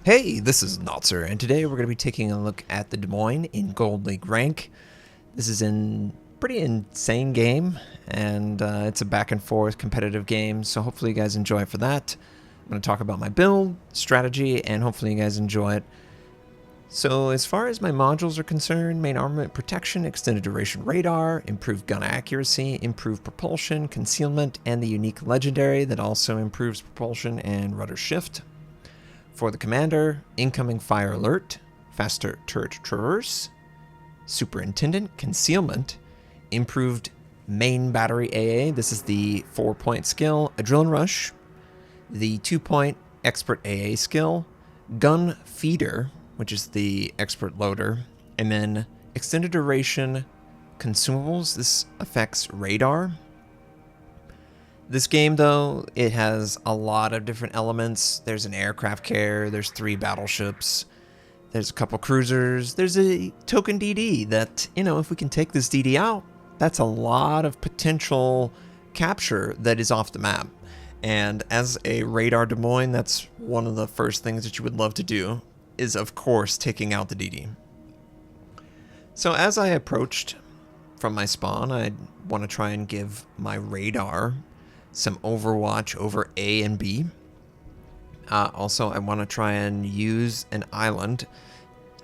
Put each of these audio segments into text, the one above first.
Hey, this is Notser, and today we're going to be taking a look at the Des Moines in Gold League rank. This is a pretty insane game, and it's a back and forth competitive game, so hopefully you guys enjoy it for that. I'm going to talk about my build, strategy, and hopefully you guys enjoy it. So as far as my modules are concerned, main armament protection, extended duration radar, improved gun accuracy, improved propulsion, concealment, and the unique legendary that also improves propulsion and rudder shift. For the commander, incoming fire alert, faster turret traverse, superintendent concealment, improved main battery AA. This is the 4-point skill, adrenaline rush, the 2-point expert AA skill, gun feeder, which is the expert loader, and then extended duration consumables. This affects radar. This game, though, it has a lot of different elements. There's an aircraft carrier, there's 3 battleships, there's a couple cruisers, there's a token DD that, if we can take this DD out, that's a lot of potential capture that is off the map. And as a radar Des Moines, that's one of the first things that you would love to do, is of course taking out the DD. So as I approached from my spawn, I want to try and give my radar some overwatch over A and B. Also, I want to try and use an island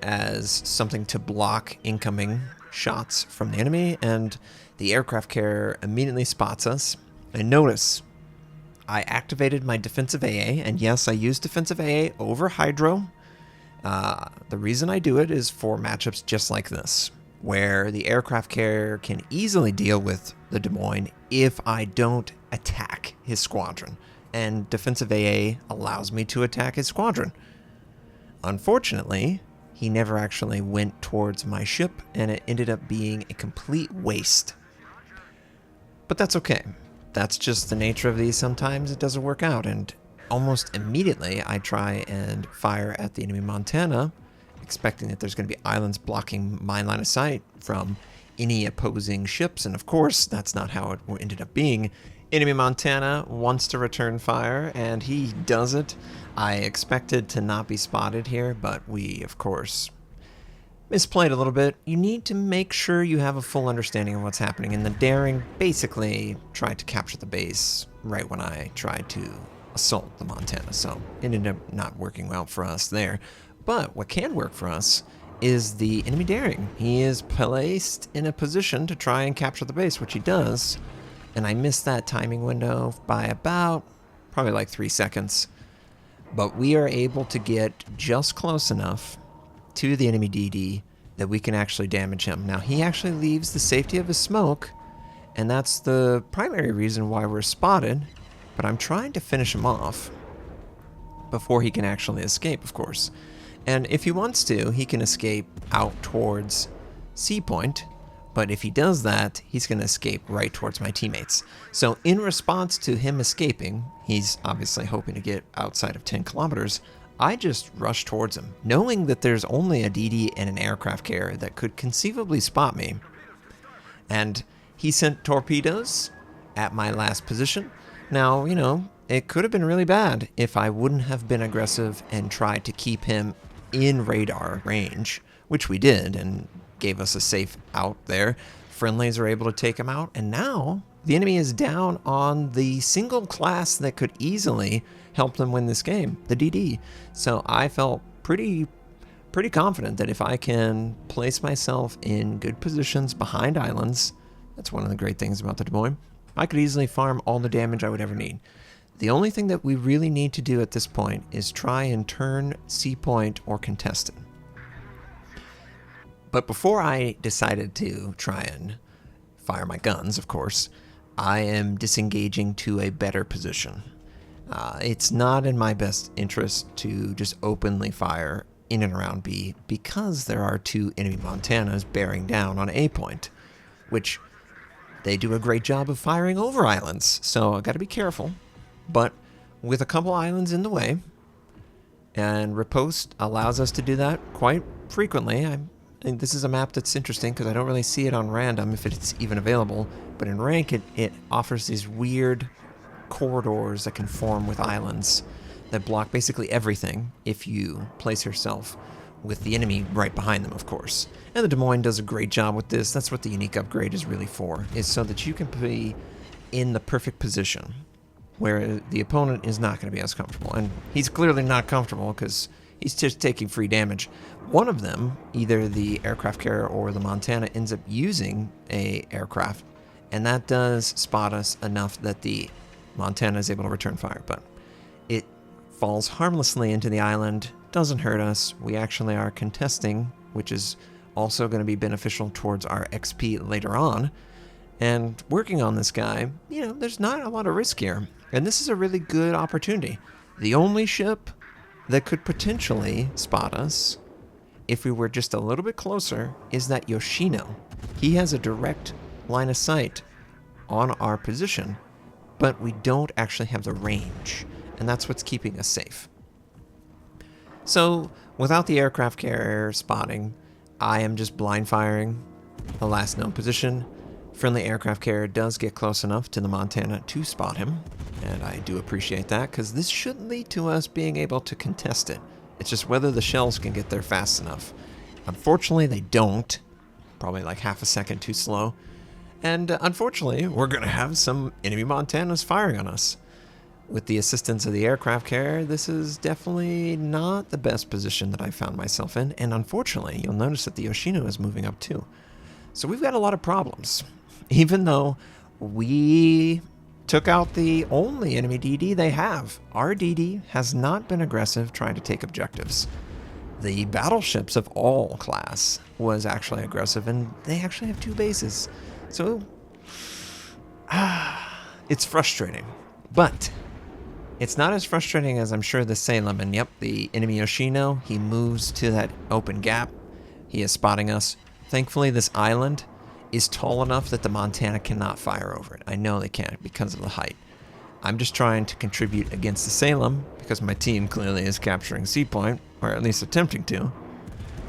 as something to block incoming shots from the enemy, and the aircraft carrier immediately spots us. And notice, I activated my defensive AA, and yes, I use defensive AA over Hydro. The reason I do it is for matchups just like this, where the aircraft carrier can easily deal with the Des Moines if I don't attack his squadron, and defensive AA allows me to attack his squadron. Unfortunately, he never actually went towards my ship, and it ended up being a complete waste. But that's okay. That's just the nature of these. Sometimes it doesn't work out, and almost immediately I try and fire at the enemy Montana, expecting that there's going to be islands blocking my line of sight from any opposing ships, and of course that's not how it ended up being. Enemy Montana wants to return fire, and he does it. I expected to not be spotted here, but we of course misplayed a little bit. You need to make sure you have a full understanding of what's happening, and the daring basically tried to capture the base right when I tried to assault the Montana, so it ended up not working well for us there. But what can work for us is the enemy daring. He is placed in a position to try and capture the base, which he does, and I missed that timing window by about probably like 3 seconds. But we are able to get just close enough to the enemy DD that we can actually damage him. Now, he actually leaves the safety of his smoke, and that's the primary reason why we're spotted, but I'm trying to finish him off before he can actually escape, of course. And if he wants to, he can escape out towards C point, but if he does that, he's going to escape right towards my teammates. So in response to him escaping, he's obviously hoping to get outside of 10 kilometers, I just rush towards him, knowing that there's only a DD and an aircraft carrier that could conceivably spot me. And he sent torpedoes at my last position. Now, it could have been really bad if I wouldn't have been aggressive and tried to keep him in radar range, which we did, and gave us a safe out there. Friendlies are able to take him out, and now the enemy is down on the single class that could easily help them win this game, the DD. So I felt pretty confident that if I can place myself in good positions behind islands, that's one of the great things about the Des Moines, I could easily farm all the damage I would ever need. The only thing that we really need to do at this point is try and turn C point or contested. But before I decided to try and fire my guns, of course, I am disengaging to a better position. It's not in my best interest to just openly fire in and around B because there are 2 enemy Montanas bearing down on A point, which they do a great job of firing over islands, so I got to be careful. But with a couple islands in the way, and riposte allows us to do that quite frequently. And this is a map that's interesting because I don't really see it on random if it's even available, but in rank it offers these weird corridors that can form with islands that block basically everything if you place yourself with the enemy right behind them, of course. And the Des Moines does a great job with this. That's what the unique upgrade is really for, is so that you can be in the perfect position where the opponent is not going to be as comfortable. And he's clearly not comfortable because he's just taking free damage. One of them, either the aircraft carrier or the Montana, ends up using a aircraft, and that does spot us enough that the Montana is able to return fire. But it falls harmlessly into the island, doesn't hurt us. We actually are contesting, which is also going to be beneficial towards our XP later on. And working on this guy, you know, there's not a lot of risk here. And this is a really good opportunity. The only ship that could potentially spot us, if we were just a little bit closer, is that Yoshino. He has a direct line of sight on our position, but we don't actually have the range. And that's what's keeping us safe. So, without the aircraft carrier spotting, I am just blind firing the last known position. Friendly aircraft carrier does get close enough to the Montana to spot him, and I do appreciate that, because this should lead to us being able to contest it. It's just whether the shells can get there fast enough. Unfortunately, they don't. Probably like half a second too slow. And unfortunately, we're going to have some enemy Montanas firing on us. With the assistance of the aircraft carrier, this is definitely not the best position that I found myself in, and unfortunately, you'll notice that the Yoshino is moving up too. So we've got a lot of problems. Even though we took out the only enemy DD they have, our DD has not been aggressive trying to take objectives. The battleships of all class was actually aggressive, and they actually have 2 bases. So, it's frustrating. But it's not as frustrating as I'm sure the Salem. And yep, the enemy Yoshino, he moves to that open gap. He is spotting us. Thankfully, this island is tall enough that the Montana cannot fire over it. I know they can't because of the height. I'm just trying to contribute against the Salem because my team clearly is capturing Sea Point, or at least attempting to.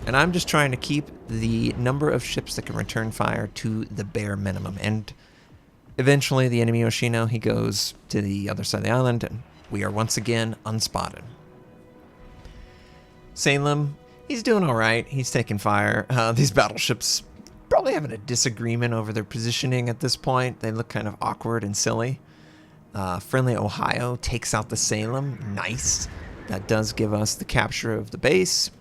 And I'm just trying to keep the number of ships that can return fire to the bare minimum. And eventually the enemy Yoshino, he goes to the other side of the island, and we are once again unspotted. Salem, he's doing all right. He's taking fire. These battleships probably having a disagreement over their positioning at this point. They look kind of awkward and silly. Friendly Ohio takes out the Salem. Nice. That does give us the capture of the base.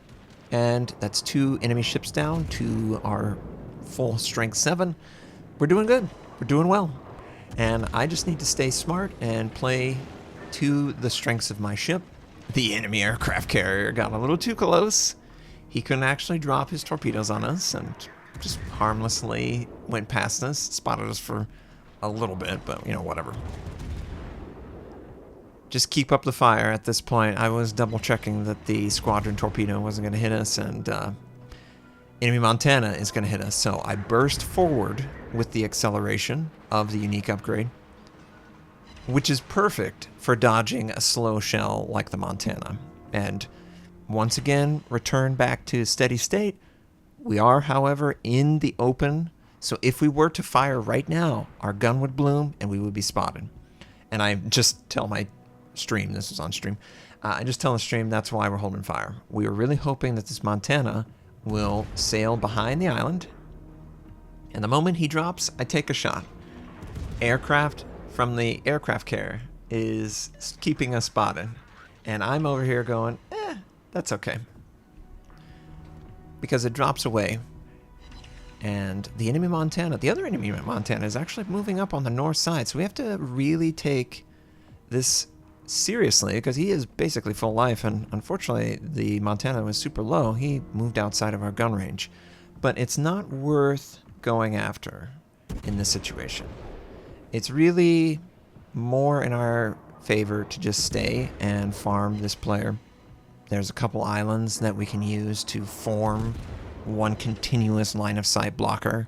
And that's 2 enemy ships down to our full strength 7. We're doing good. We're doing well. And I just need to stay smart and play to the strengths of my ship. The enemy aircraft carrier got a little too close. He couldn't actually drop his torpedoes on us and just harmlessly went past us, spotted us for a little bit, but you know, whatever. Just keep up the fire at this point. I was double checking that the squadron torpedo wasn't going to hit us, and enemy Montana is going to hit us. So I burst forward with the acceleration of the unique upgrade, which is perfect for dodging a slow shell like the Montana. And once again, return back to steady state. We are, however, in the open. So if we were to fire right now, our gun would bloom and we would be spotted. And I just tell my stream, this is on stream, I just tell the stream that's why we're holding fire. We were really hoping that this Montana will sail behind the island. And the moment he drops, I take a shot. Aircraft from the aircraft carrier is keeping us spotted. And I'm over here going, that's okay. Because it drops away. And the enemy Montana, the other enemy Montana, is actually moving up on the north side. So we have to really take this seriously, because he is basically full life. And unfortunately, the Montana was super low. He moved outside of our gun range. But it's not worth going after in this situation. It's really more in our favor to just stay and farm this player. There's a couple islands that we can use to form one continuous line of sight blocker,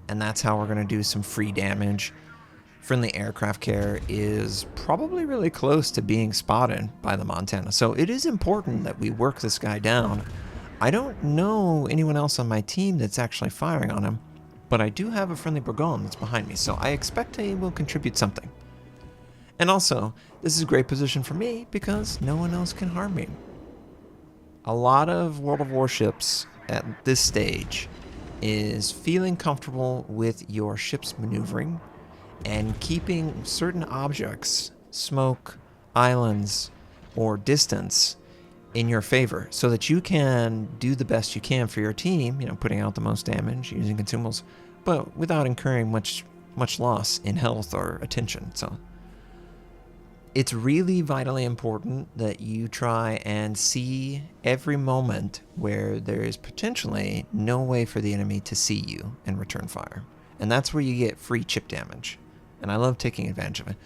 and that's how we're going to do some free damage. Friendly aircraft carrier is probably really close to being spotted by the Montana, so it is important that we work this guy down. I don't know anyone else on my team that's actually firing on him, but I do have a friendly Burgon that's behind me, so I expect he will contribute something. And also, this is a great position for me because no one else can harm me. A lot of World of Warships at this stage is feeling comfortable with your ship's maneuvering and keeping certain objects, smoke, islands, or distance in your favor so that you can do the best you can for your team, putting out the most damage, using consumables, but without incurring much loss in health or attention. So it's really vitally important that you try and see every moment where there is potentially no way for the enemy to see you and return fire. And that's where you get free chip damage. And I love taking advantage of it.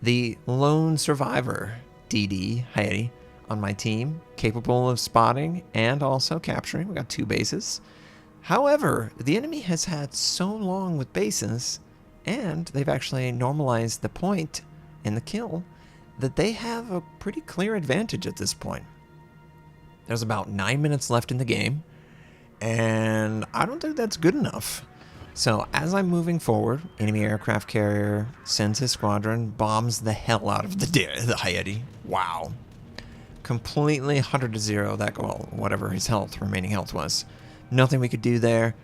The lone survivor, DD, Heidi, on my team, capable of spotting and also capturing. We got 2 bases. However, the enemy has had so long with bases, and they've actually normalized the point in the kill, that they have a pretty clear advantage at this point. There's about 9 minutes left in the game, and I don't think that's good enough. So as I'm moving forward, enemy aircraft carrier sends his squadron, bombs the hell out of the Hayati. Wow. Completely 100 to 0, whatever his remaining health was. Nothing we could do there.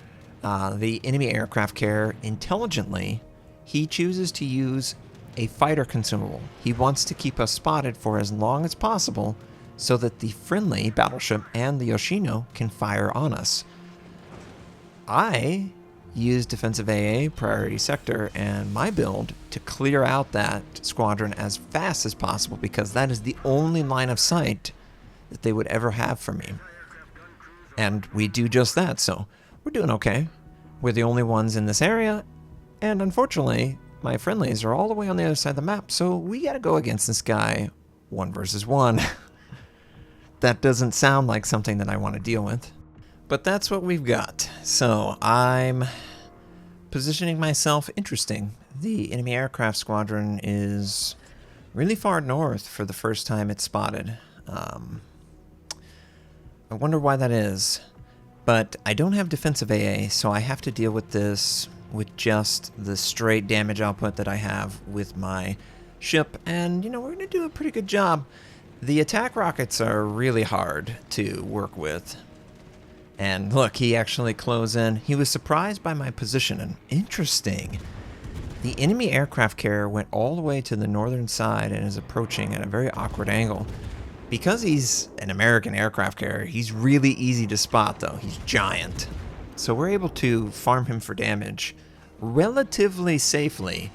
The enemy aircraft carrier, intelligently, he chooses to use a fighter consumable. He wants to keep us spotted for as long as possible so that the friendly battleship and the Yoshino can fire on us. I use defensive AA, priority sector, and my build to clear out that squadron as fast as possible because that is the only line of sight that they would ever have for me. And we do just that, so we're doing okay. We're the only ones in this area, and unfortunately, my friendlies are all the way on the other side of the map, so we gotta go against this guy 1 versus 1. That doesn't sound like something that I want to deal with, but that's what we've got. So I'm positioning myself interesting. The enemy aircraft squadron is really far north for the first time it's spotted. I wonder why that is, but I don't have defensive AA, so I have to deal with this with just the straight damage output that I have with my ship, and we're going to do a pretty good job. The attack rockets are really hard to work with. And look, he actually closed in. He was surprised by my position, and interesting. The enemy aircraft carrier went all the way to the northern side and is approaching at a very awkward angle. Because he's an American aircraft carrier, he's really easy to spot though. He's giant. So we're able to farm him for damage relatively safely.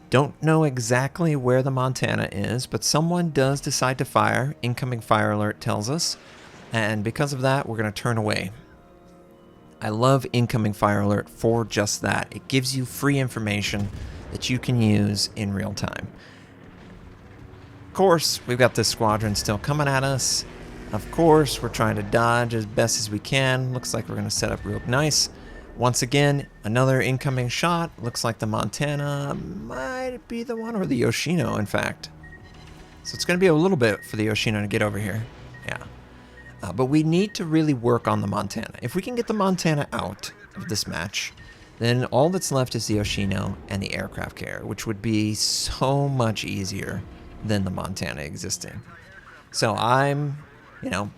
Don't know exactly where the Montana is, but someone does decide to fire. Incoming fire alert tells us. And because of that, we're going to turn away. I love incoming fire alert for just that. It gives you free information that you can use in real time. Of course, we've got this squadron still coming at us. Of course, we're trying to dodge as best as we can. Looks like we're going to set up real nice. Once again, another incoming shot. Looks like the Montana might be the one, or the Yoshino, in fact. So it's going to be a little bit for the Yoshino to get over here. Yeah. But we need to really work on the Montana. If we can get the Montana out of this match, then all that's left is the Yoshino and the aircraft carrier, which would be so much easier than the Montana existing. So I'm,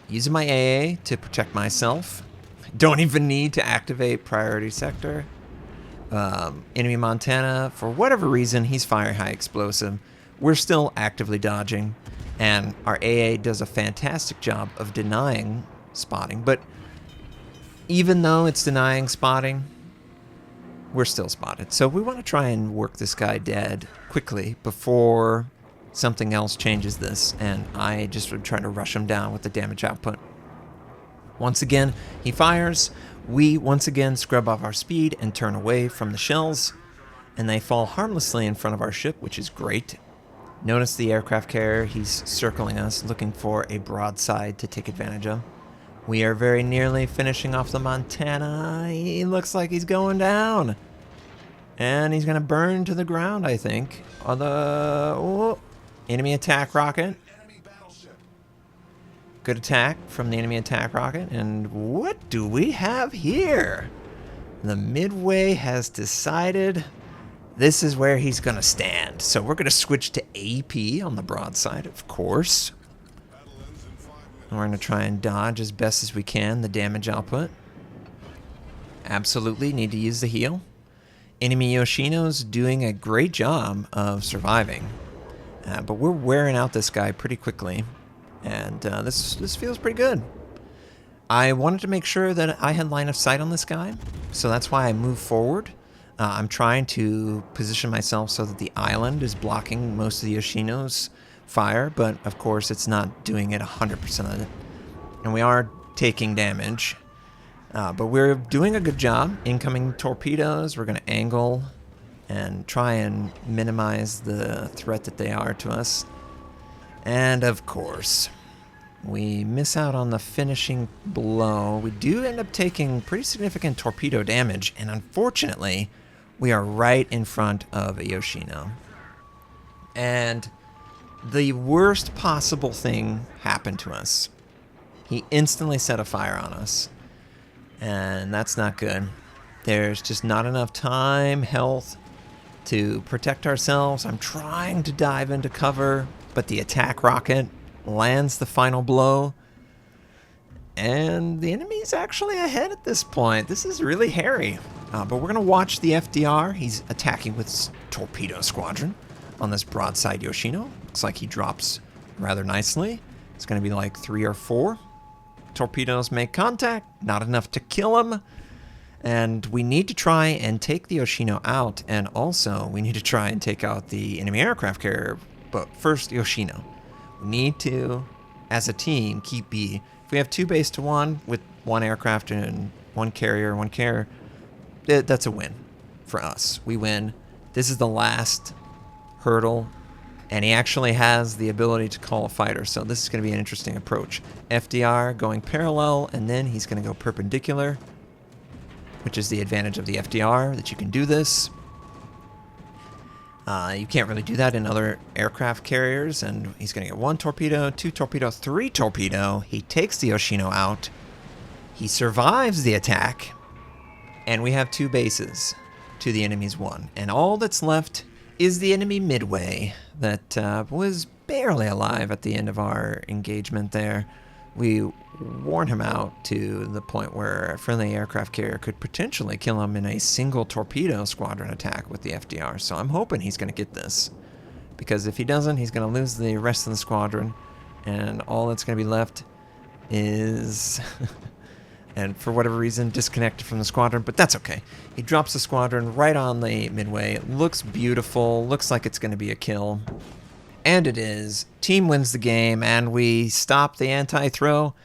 using my AA to protect myself. Don't even need to activate priority sector. Enemy Montana, for whatever reason, he's firing high explosive. We're still actively dodging, and our AA does a fantastic job of denying spotting. But even though it's denying spotting, we're still spotted. So we want to try and work this guy dead quickly before something else changes this, and I just would try to rush him down with the damage output. Once again, he fires. We once again scrub off our speed and turn away from the shells, and they fall harmlessly in front of our ship, which is great. Notice the aircraft carrier, he's circling us, looking for a broadside to take advantage of. We are very nearly finishing off the Montana. He looks like he's going down. And he's going to burn to the ground, I think. Enemy attack rocket. Good attack from the enemy attack rocket. And what do we have here? The Midway has decided this is where he's going to stand. So we're going to switch to AP on the broadside, of course. And we're going to try and dodge as best as we can the damage output. Absolutely need to use the heal. Enemy Yoshino's doing a great job of surviving. But we're wearing out this guy pretty quickly. And this feels pretty good. I wanted to make sure that I had line of sight on this guy. So that's why I moved forward. I'm trying to position myself so that the island is blocking most of the Yoshino's fire, but of course it's not doing it 100% of it. And we are taking damage, but we're doing a good job. Incoming torpedoes, we're going to angle and try and minimize the threat that they are to us. And of course, we miss out on the finishing blow. We do end up taking pretty significant torpedo damage, and unfortunately, we are right in front of a Yoshino. And the worst possible thing happened to us. He instantly set a fire on us. And that's not good. There's just not enough time, health, to protect ourselves. I'm trying to dive into cover, but the attack rocket lands the final blow. And the enemy's actually ahead at this point. This is really hairy. But we're going to watch the FDR. He's attacking with Torpedo Squadron on this broadside Yoshino. Looks like he drops rather nicely. It's going to be like 3 or 4. Torpedoes make contact. Not enough to kill him. And we need to try and take the Yoshino out. And also, we need to try and take out the enemy aircraft carrier. But first, Yoshino. We need to, as a team, keep B. If we have 2 base to 1 with 1 aircraft and 1 carrier, 1 carrier, that's a win for us. We win. This is the last hurdle, and he actually has the ability to call a fighter, so this is going to be an interesting approach. FDR going parallel, and then he's going to go perpendicular, which is the advantage of the FDR, that you can do this. You can't really do that in other aircraft carriers, and he's going to get 1 torpedo, 2 torpedo, 3 torpedo. He takes the Yoshino out. He survives the attack, and we have 2 bases to the enemy's 1. And all that's left is the enemy midway that was barely alive at the end of our engagement there. We worn him out to the point where a friendly aircraft carrier could potentially kill him in a single torpedo squadron attack with the FDR. So I'm hoping he's going to get this, because if he doesn't, he's going to lose the rest of the squadron, and all that's going to be left is and for whatever reason disconnected from the squadron, but that's okay. He drops the squadron right on the midway. It looks beautiful, looks like it's going to be a kill. And it is. Team wins the game, and we stop the anti-throw.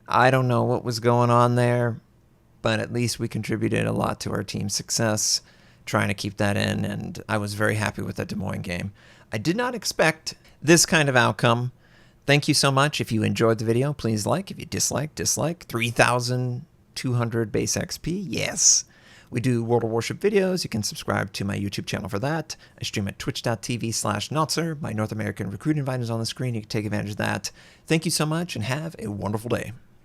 I don't know what was going on there, but at least we contributed a lot to our team's success, trying to keep that in, and I was very happy with that Des Moines game. I did not expect this kind of outcome. Thank you so much. If you enjoyed the video, please like. If you dislike. 3,200 base XP, yes. We do World of Warship videos. You can subscribe to my YouTube channel for that. I stream at twitch.tv/Notser. My North American recruit invite is on the screen. You can take advantage of that. Thank you so much, and have a wonderful day.